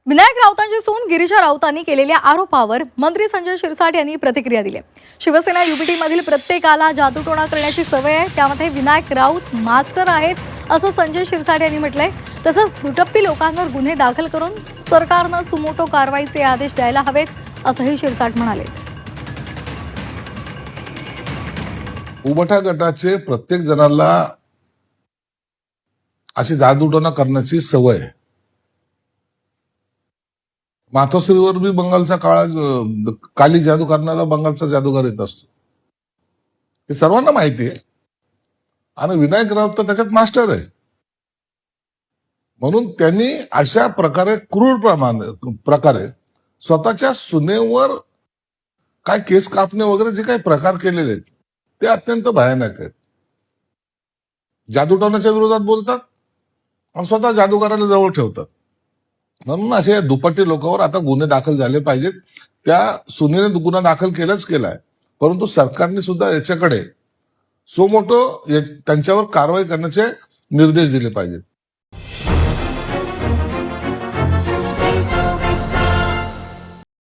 विनायक राऊतांची सून गिरीजा राऊतांनी केलेल्या आरोपावर मंत्री संजय शिरसाट यांनी प्रतिक्रिया दिली. शिवसेना युबीटी मधील प्रत्येकाला जादूटोणा करण्याची सवय आहे, त्यामध्ये विनायक राऊत मास्टर आहेत असं संजय शिरसाट यांनी म्हटलंय. तसंच दुटप्पी लोकांवर गुन्हे दाखल करून सरकारनं सुमोटो कारवाईचे आदेश द्यायला हवेत असंही शिरसाट म्हणाले. उबटा गटाचे प्रत्येक जणाला अशी जादूटोणा करण्याची सवय आहे. मातोश्रीवर बी बंगालचा काली जादू करणारा बंगालचा जादूगार येत असतो, हे सर्वांना माहिती आहे. आणि विनायक राऊत तर त्याच्यात मास्टर आहे. म्हणून त्यांनी अशा प्रकारे प्रकारे स्वतःच्या सुनेवर काय केस कापणे वगैरे जे काही प्रकार केलेले आहेत ते अत्यंत भयानक आहेत. जादूटोणाच्या विरोधात बोलतात आणि स्वतः जादूगाराला जवळ ठेवतात. म्हणून असे दुपट्टी लोकांवर आता गुन्हे दाखल झाले पाहिजेत. त्या सुनेने गुन्हा दाखल केलाय, परंतु सरकारने सुद्धा याच्याकडे सो मोठं त्यांच्यावर कारवाई करण्याचे निर्देश दिले पाहिजेत.